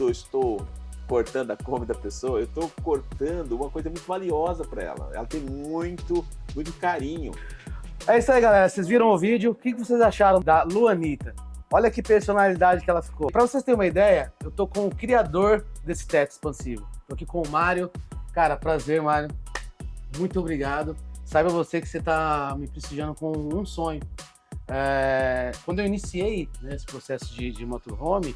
Eu estou cortando a Kombi da pessoa, eu estou cortando uma coisa muito valiosa para ela. Ela tem muito carinho. É isso aí, galera. Vocês viram o vídeo? O que vocês acharam da Luanita? Olha que personalidade que ela ficou. Para vocês terem uma ideia, eu tô com o criador desse teto expansivo. Tô aqui com o Mário. Cara, prazer, Mário. Muito obrigado. Saiba você que você tá me prestigiando com um sonho. Quando eu iniciei esse processo de motorhome,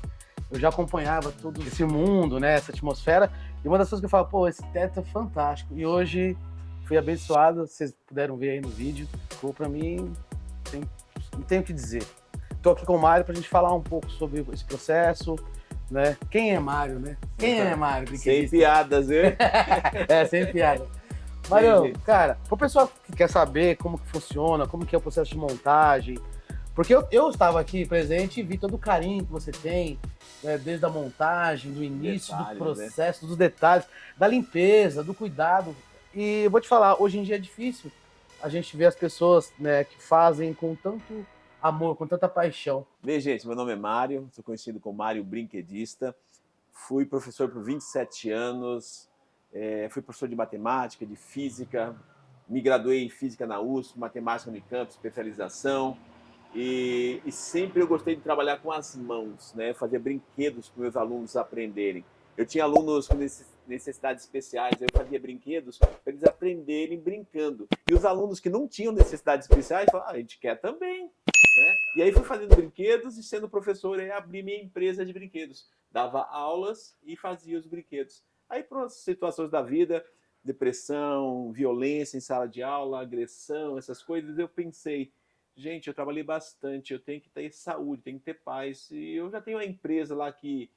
eu já acompanhava todo esse mundo, né, essa atmosfera, e uma das coisas que eu falo, pô, esse teto é fantástico, e hoje fui abençoado, vocês puderam ver aí no vídeo, ficou pra mim, não tenho o que dizer. Tô aqui com o Mário pra gente falar um pouco sobre esse processo, né, quem é Mário, né? Quem é Mário? Sem piadas, viu? Sem piada. Mário, cara, pro pessoal que quer saber como que funciona, como que é o processo de montagem, porque eu estava aqui presente e vi todo o carinho que você tem, né, desde a montagem, do início, do processo, dos detalhes, da limpeza, do cuidado. E eu vou te falar, hoje em dia é difícil a gente ver as pessoas, né, que fazem com tanto amor, com tanta paixão. Bem, gente, meu nome é Mário, sou conhecido como Mário Brinquedista, fui professor por 27 anos, fui professor de matemática, de física, me graduei em física na USP, matemática no Unicamp, especialização. E sempre eu gostei de trabalhar com as mãos, né? Fazer brinquedos para meus alunos aprenderem. Eu tinha alunos com necessidades especiais, eu fazia brinquedos para eles aprenderem brincando. E os alunos que não tinham necessidades especiais falavam, a gente quer também. Né? E aí fui fazendo brinquedos e sendo professor, eu abri minha empresa de brinquedos. Dava aulas e fazia os brinquedos. Aí para as situações da vida, depressão, violência em sala de aula, agressão, essas coisas, eu pensei, gente, eu trabalhei bastante, eu tenho que ter saúde, tenho que ter paz. E eu já tenho uma empresa lá que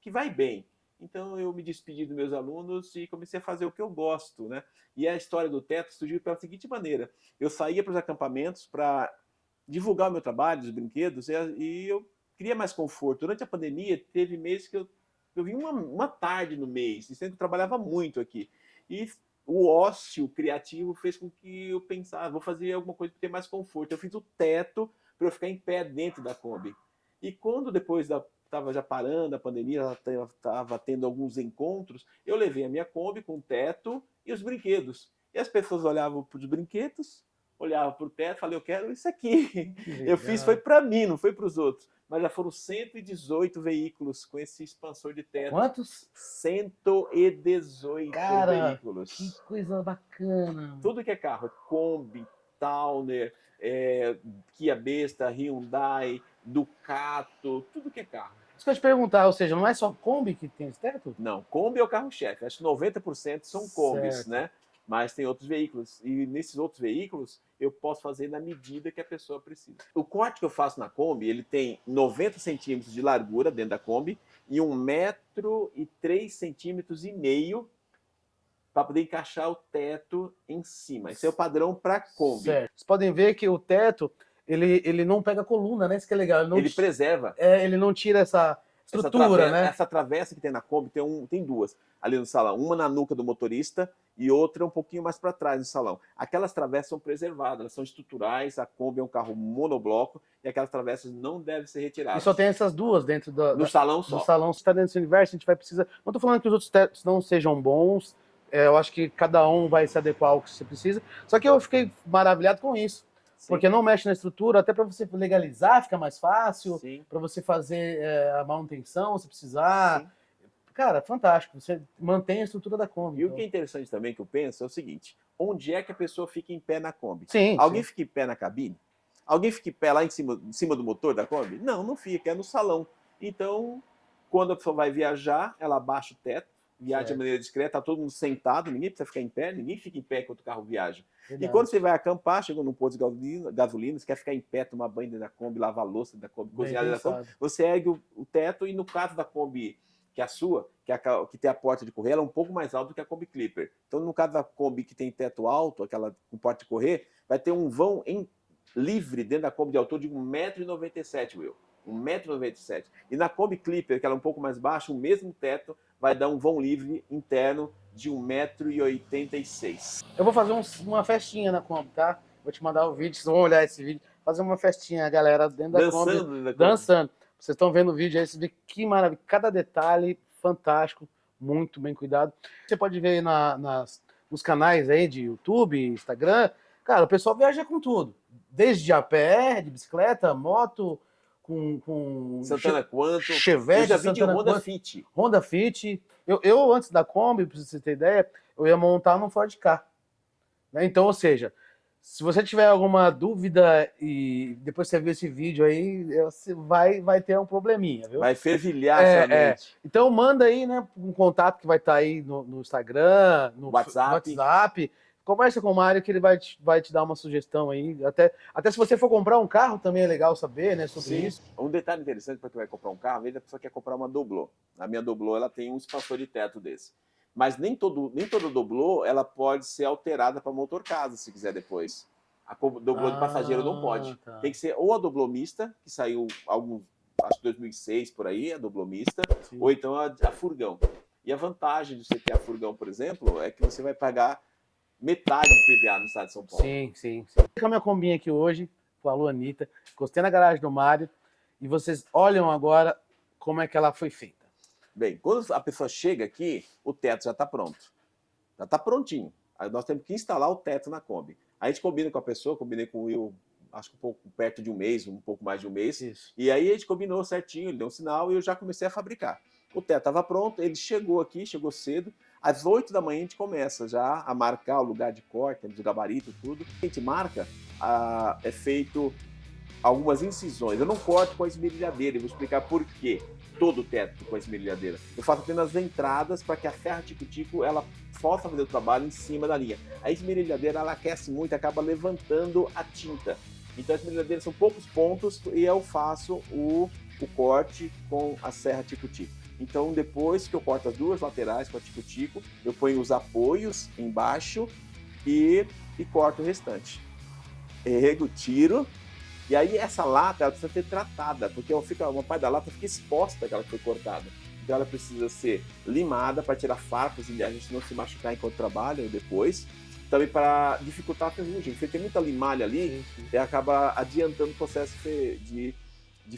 vai bem. Então eu me despedi dos meus alunos e comecei a fazer o que eu gosto, né? E a história do teto surgiu pela seguinte maneira: eu saía para os acampamentos para divulgar o meu trabalho, os brinquedos, e eu queria mais conforto. Durante a pandemia, teve meses que eu vim uma tarde no mês, sendo que eu trabalhava muito aqui. E o ócio criativo fez com que eu pensasse, vou fazer alguma coisa para ter mais conforto. Eu fiz o teto para eu ficar em pé dentro da Kombi. E quando depois estava já parando a pandemia, estava tendo alguns encontros, eu levei a minha Kombi com o teto e os brinquedos. E as pessoas olhavam para os brinquedos, olhavam para o teto, falei, eu quero isso aqui. Eu fiz, foi para mim, não foi para os outros. Mas já foram 118 veículos com esse expansor de teto. Quantos? 118 veículos. Que coisa bacana. Tudo que é carro, Kombi, Towner, Kia Besta, Hyundai, Ducato, tudo que é carro. Isso que eu te perguntar, ou seja, não é só Kombi que tem esse teto? Não, Kombi é o carro-chefe. Acho que 90% são Kombis, né? Mas tem outros veículos. E nesses outros veículos, eu posso fazer na medida que a pessoa precisa. O corte que eu faço na Kombi, ele tem 90 centímetros de largura dentro da Kombi e 1,3,5 metros para poder encaixar o teto em cima. Esse é o padrão para Kombi. Certo. Vocês podem ver que o teto, ele não pega coluna, né? Isso que é legal. Ele preserva. Ele não tira essa estrutura, né? Essa travessa que tem na Kombi tem duas ali no salão. Uma na nuca do motorista e outra um pouquinho mais para trás no salão. Aquelas travessas são preservadas, elas são estruturais. A Kombi é um carro monobloco e aquelas travessas não devem ser retiradas. E só tem essas duas dentro do salão só. Do salão. Se está dentro desse universo, a gente vai precisar... Não estou falando que os outros tetos não sejam bons. Eu acho que cada um vai se adequar ao que você precisa. Só que eu fiquei maravilhado com isso. Sim. Porque não mexe na estrutura, até para você legalizar fica mais fácil, para você fazer a manutenção, se precisar. Sim. Cara, fantástico, você mantém a estrutura da Kombi. E então, o que é interessante também que eu penso é o seguinte, onde é que a pessoa fica em pé na Kombi? Sim, Alguém fica em pé na cabine? Alguém fica em pé lá em cima do motor da Kombi? Não, não fica, é no salão. Então, quando a pessoa vai viajar, ela abaixa o teto, viaja de maneira discreta, tá todo mundo sentado, ninguém precisa ficar em pé, ninguém fica em pé enquanto o carro viaja. Verdade. E quando você vai acampar, chegou num posto de gasolina, você quer ficar em pé, tomar banho dentro da Kombi, lavar a louça dentro da Kombi, cozinhar dentro da Kombi, você ergue o teto e no caso da Kombi, que é a sua, que tem a porta de correr, ela é um pouco mais alta do que a Kombi Clipper. Então, no caso da Kombi que tem teto alto, aquela com porta de correr, vai ter um vão livre dentro da Kombi de altura de 1,97 m, Will. 1,97 m. E na Kombi Clipper, que ela é um pouco mais baixa, o mesmo teto vai dar um vão livre interno de 1,86 m. Eu vou fazer uma festinha na Kombi, tá? Vou te mandar o vídeo, vocês vão olhar esse vídeo. Fazer uma festinha, galera, dentro da Kombi. Dançando. Vocês estão vendo o vídeo aí, vocês veem que maravilha. Cada detalhe fantástico, muito bem cuidado. Você pode ver nos canais aí de YouTube, Instagram. Cara, o pessoal viaja com tudo. Desde a pé, de bicicleta, moto, com Santana Quanto. Chevette, eu já vi de Santana Honda Quanto, Fit. Honda Fit. Eu, antes da Kombi, pra você ter ideia, eu ia montar num Ford Ka. Né? Então, ou seja, se você tiver alguma dúvida e depois você ver esse vídeo aí, você vai ter um probleminha, viu? Vai fervilhar sua mente. Então manda aí, né, um contato que vai estar aí no Instagram, no WhatsApp. Conversa com o Mário que ele vai te dar uma sugestão aí. Até se você for comprar um carro também é legal saber, né, sobre isso. Um detalhe interessante para quem vai comprar um carro, às vezes a pessoa quer comprar uma doblô. A minha doblô, ela tem um expansor de teto desse. Mas nem toda doblô ela pode ser alterada para motor casa, se quiser depois. A doblô de passageiro não pode. Tá. Tem que ser ou a doblô mista, que saiu acho que 2006 por aí, a doblô mista, ou então a furgão. E a vantagem de você ter a furgão, por exemplo, é que você vai pagar metade do PVA no estado de São Paulo. Sim. Com a minha combinha aqui hoje, com a Luanita, encostei na garagem do Mário, e vocês olham agora como é que ela foi feita. Bem, quando a pessoa chega aqui, o teto já está pronto. Já está prontinho. Aí nós temos que instalar o teto na Kombi. A gente combina com a pessoa, combinei com o Will, acho que um pouco perto de um mês, um pouco mais de um mês. Isso. E aí a gente combinou certinho, ele deu um sinal e eu já comecei a fabricar. O teto estava pronto, ele chegou aqui, chegou cedo. Às 8 da manhã a gente começa já a marcar o lugar de corte, o gabarito, tudo. A gente marca, é feito algumas incisões. Eu não corto com a esmerilhadeira, eu vou explicar por quê. Todo o teto com a esmerilhadeira. Eu faço apenas entradas para que a serra tico-tico ela possa fazer o trabalho em cima da linha. A esmerilhadeira ela aquece muito, acaba levantando a tinta. Então a esmerilhadeira são poucos pontos e eu faço o corte com a serra tico-tico. Então depois que eu corto as duas laterais com a tico-tico, eu ponho os apoios embaixo e corto o restante. Ergo, tiro. E aí essa lata ela precisa ser tratada, porque uma parte da lata fica exposta que ela foi cortada. Então ela precisa ser limada para tirar farpas e a gente não se machucar enquanto trabalha ou depois. Também para dificultar a ferrugem. Porque tem muita limalha ali e acaba adiantando o processo de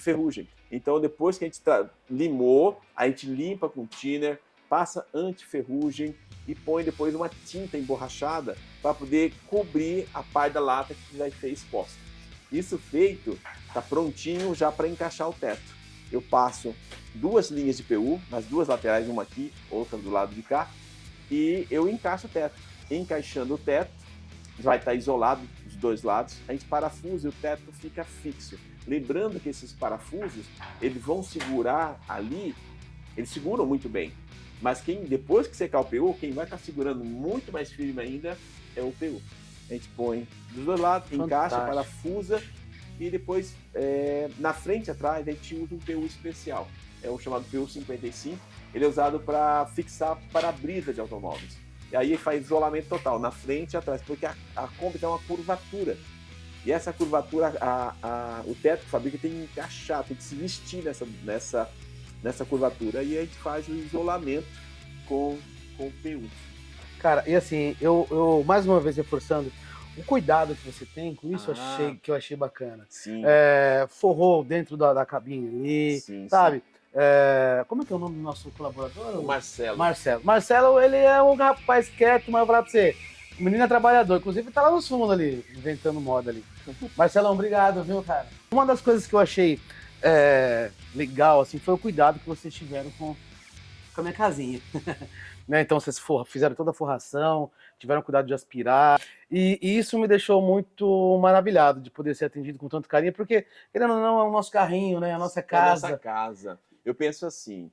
ferrugem. Então depois que a gente limou, a gente limpa com thinner, passa anti-ferrugem e põe depois uma tinta emborrachada para poder cobrir a parte da lata que já foi exposta. Isso feito, está prontinho já para encaixar o teto. Eu passo 2 linhas de PU, nas 2 laterais, uma aqui, outra do lado de cá, e eu encaixo o teto. Encaixando o teto, vai estar isolado dos 2 lados, a gente parafusa e o teto fica fixo. Lembrando que esses parafusos, eles vão segurar ali, eles seguram muito bem. Mas depois que secar o PU, quem vai estar segurando muito mais firme ainda é o PU. A gente põe dos 2 lados, encaixa, parafusa e depois na frente e atrás a gente usa um PU especial. É o chamado PU 55. Ele é usado para fixar para-brisa de automóveis. E aí faz isolamento total, na frente e atrás, porque a Kombi tem uma curvatura. E essa curvatura, o teto que fabrica tem que encaixar, tem que se vestir nessa curvatura. E a gente faz o isolamento com o PU. Cara, e assim, eu mais uma vez reforçando, o cuidado que você tem com isso, eu achei bacana. Sim. Forrou dentro da cabine ali, sim, sabe? Sim. Como é que é o nome do nosso colaborador? O Marcelo. Marcelo, ele é um rapaz quieto, mas eu vou falar pra você, o menino é trabalhador, inclusive tá lá nos fundos ali, inventando moda ali. Marcelão, obrigado, viu, cara? Uma das coisas que eu achei legal, assim, foi o cuidado que vocês tiveram com a minha casinha. Né? Então vocês fizeram toda a forração, tiveram cuidado de aspirar, e isso me deixou muito maravilhado de poder ser atendido com tanto carinho, porque, querendo ou não, é o nosso carrinho, né? A nossa casa. É a nossa casa. Eu penso assim,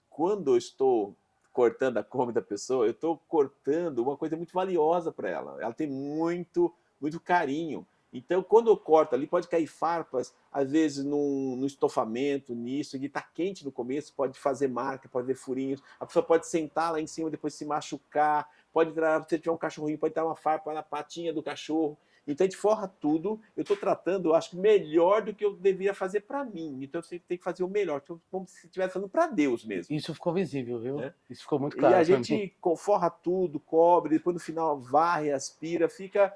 quando eu estou cortando a Kombi da pessoa, eu estou cortando uma coisa muito valiosa para ela. Ela tem muito, muito carinho. Então, quando eu corto ali, pode cair farpas, às vezes no estofamento, nisso, e está quente no começo, pode fazer marca, pode ter furinhos, a pessoa pode sentar lá em cima, depois se machucar, pode entrar, se tiver um cachorrinho, pode dar uma farpa na patinha do cachorro. Então, a gente forra tudo. Eu estou tratando, eu acho, melhor do que eu deveria fazer para mim. Então, você tem que fazer o melhor, como se estivesse fazendo para Deus mesmo. Isso ficou visível, viu? Né? Isso ficou muito claro. E a gente forra tudo, cobre, depois no final varre, aspira, fica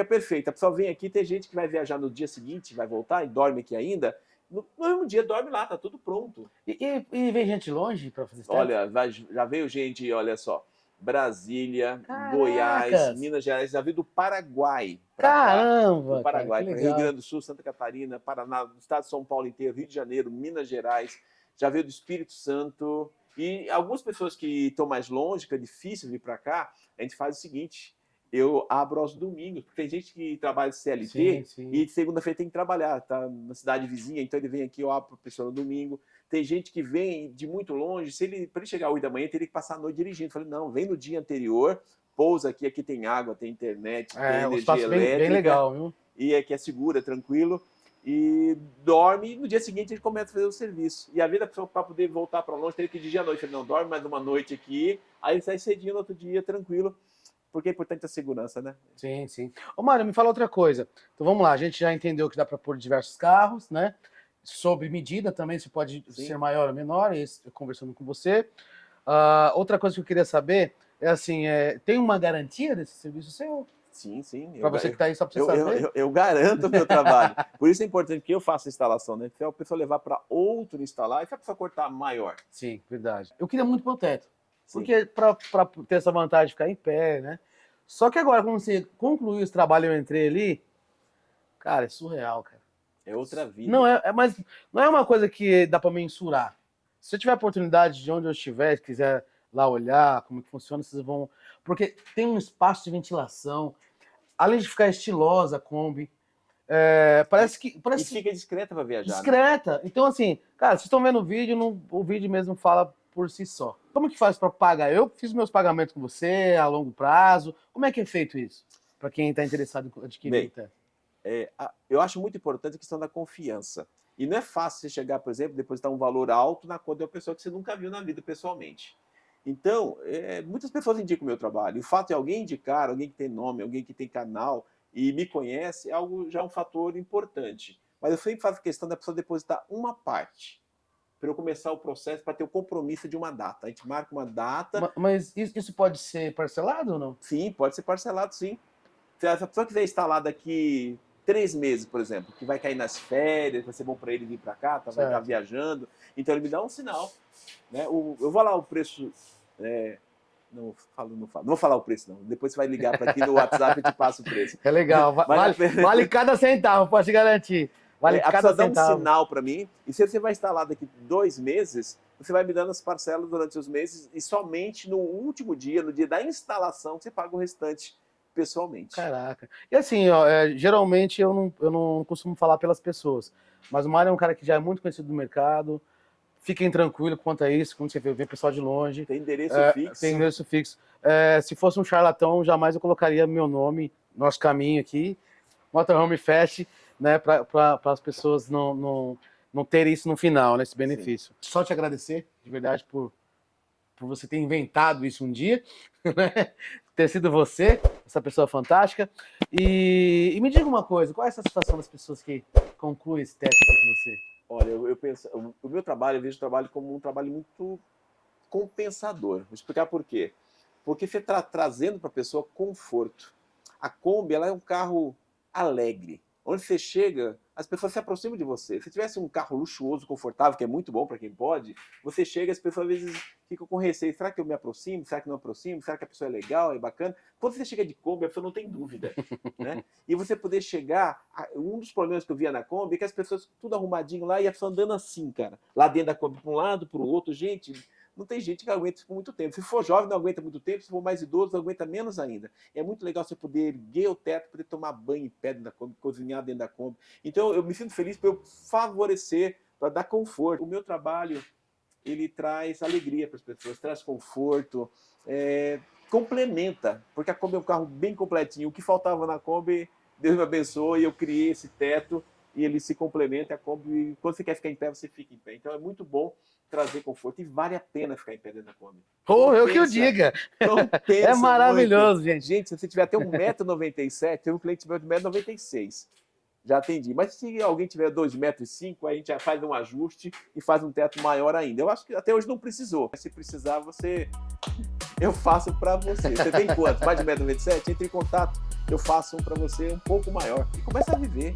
perfeito. A pessoa vem aqui, tem gente que vai viajar no dia seguinte, vai voltar e dorme aqui ainda. No mesmo dia dorme lá, tá tudo pronto. E vem gente longe para fazer estética? Olha, já veio gente, olha só, Brasília, Caracas! Goiás, Minas Gerais, já veio do Paraguai. Caramba! Do Paraguai, cara, Rio Grande do Sul, Santa Catarina, Paraná, do estado de São Paulo inteiro, Rio de Janeiro, Minas Gerais, já veio do Espírito Santo. E algumas pessoas que estão mais longe, que é difícil vir para cá, a gente faz o seguinte: eu abro aos domingos, porque tem gente que trabalha de CLT e segunda-feira tem que trabalhar, tá na cidade vizinha, então ele vem aqui, eu abro para a pessoa no domingo. Tem gente que vem de muito longe, para ele chegar às 8 da manhã, teria que passar a noite dirigindo. Eu falei, não, vem no dia anterior, pousa aqui tem água, tem internet, tem energia elétrica. Bem legal, viu? E aqui é seguro, é tranquilo. E dorme, e no dia seguinte a gente começa a fazer o serviço. E a vida da pessoa, para poder voltar para longe, teria que dirigir à noite. Ele não dorme mais uma noite aqui, aí ele sai cedinho no outro dia, tranquilo. Porque é importante a segurança, né? Sim, sim. Ô, Mário, me fala outra coisa. Então vamos lá, a gente já entendeu que dá para pôr diversos carros, né? Sobre medida também, se pode ser maior ou menor, conversando com você. Outra coisa que eu queria saber é assim, tem uma garantia desse serviço seu? Sim, sim. Para você que está aí, só para você saber. Eu garanto o meu trabalho. Por isso é importante que eu faça a instalação, né? Se a pessoa levar para outro instalar, e se a pessoa cortar maior? Sim, verdade. Eu queria muito pôr o teto. Porque para ter essa vantagem de ficar em pé, né? Só que agora, quando você concluiu esse trabalho, eu entrei ali, cara, é surreal, cara. É outra vida. Não mas não é uma coisa que dá para mensurar. Se eu tiver a oportunidade de onde eu estiver, quiser lá olhar como que funciona, vocês vão... Porque tem um espaço de ventilação, além de ficar estilosa a Kombi, parece que... E fica discreta para viajar. Discreta. Né? Então, assim, cara, vocês estão vendo o vídeo, o vídeo mesmo fala por si só. Como que faz para pagar? Eu fiz meus pagamentos com você a longo prazo. Como é que é feito isso? Para quem está interessado em adquirir o teto. Eu acho muito importante a questão da confiança. E não é fácil você chegar, por exemplo, depositar um valor alto na conta de uma pessoa que você nunca viu na vida pessoalmente. Então, muitas pessoas indicam o meu trabalho. E o fato de alguém indicar, alguém que tem nome, alguém que tem canal e me conhece, já é um fator importante. Mas eu sempre faço questão da pessoa depositar uma parte para eu começar o processo, para ter o compromisso de uma data. A gente marca uma data. Mas isso pode ser parcelado ou não? Sim, pode ser parcelado, sim. Se a pessoa quiser instalar daqui 3 meses, por exemplo, que vai cair nas férias, vai ser bom para ele vir para cá, vai estar viajando, então ele me dá um sinal. Né? Eu vou lá o preço... Não vou falar o preço, não. Depois você vai ligar para aqui no WhatsApp e te passa o preço. É legal. Vale cada centavo, pode te garantir. Vale cada centavo. Dá um sinal para mim. E se você vai instalar daqui 2 meses, você vai me dando as parcelas durante os meses e somente no último dia, no dia da instalação, você paga o restante pessoalmente. Caraca. E assim, geralmente eu não costumo falar pelas pessoas, mas o Mário é um cara que já é muito conhecido no mercado. Fiquem tranquilos quanto a isso, quando você vê pessoal de longe. Tem endereço fixo. Tem endereço fixo. Se fosse um charlatão, jamais eu colocaria meu nome, nosso caminho aqui, Motorhome Fast, né, para as pessoas não terem isso no final, né, esse benefício. Sim. Só te agradecer, de verdade, por você ter inventado isso um dia, né? Ter sido você, essa pessoa fantástica. E me diga uma coisa, qual é a satisfação das pessoas que concluem esse teste com você? Olha, eu penso, o meu trabalho, eu vejo o trabalho como um trabalho muito compensador. Vou explicar por quê. Porque você está trazendo para a pessoa conforto. A Kombi, ela é um carro alegre. Onde você chega, as pessoas se aproximam de você. Se tivesse um carro luxuoso, confortável, que é muito bom para quem pode, você chega e as pessoas às vezes ficam com receio. Será que eu me aproximo? Será que não aproximo? Será que a pessoa é legal, é bacana? Quando você chega de Kombi, a pessoa não tem dúvida. Né? E você poder chegar... Um dos problemas que eu via na Kombi é que as pessoas tudo arrumadinho lá e a pessoa andando assim, cara. Lá dentro da Kombi, para um lado, para o outro. Gente... Não tem gente que aguenta isso por muito tempo. Se for jovem, não aguenta muito tempo. Se for mais idoso, não aguenta menos ainda. É muito legal você poder erguer o teto, poder tomar banho em pé dentro da Kombi, cozinhar dentro da Kombi. Então, eu me sinto feliz por eu favorecer, para dar conforto. O meu trabalho ele traz alegria para as pessoas, traz conforto, complementa, porque a Kombi é um carro bem completinho. O que faltava na Kombi, Deus me abençoe, eu criei esse teto e ele se complementa. A Kombi, quando você quer ficar em pé, você fica em pé. Então é muito bom trazer conforto e vale a pena ficar em pé dentro da Kombi. Pô, eu que eu diga. É maravilhoso, gente. Gente, se você tiver até 1,97 m, tem um cliente meu de 1,96 m. Já atendi. Mas se alguém tiver 2,5 m, a gente já faz um ajuste e faz um teto maior ainda. Eu acho que até hoje não precisou. Mas se precisar, eu faço para você. Você tem quanto? Mais de 1,97 m? Entre em contato, eu faço um para você um pouco maior. E começa a viver,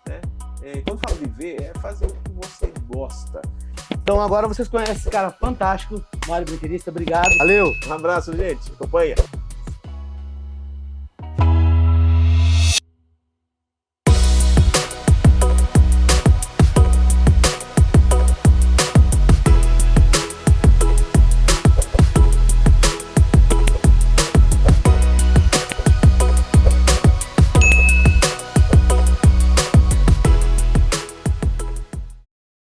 né? Quando falo viver, é fazer o que você gosta. Então agora vocês conhecem esse cara fantástico, Mário Brinquedista. Obrigado. Valeu. Um abraço, gente. Acompanha.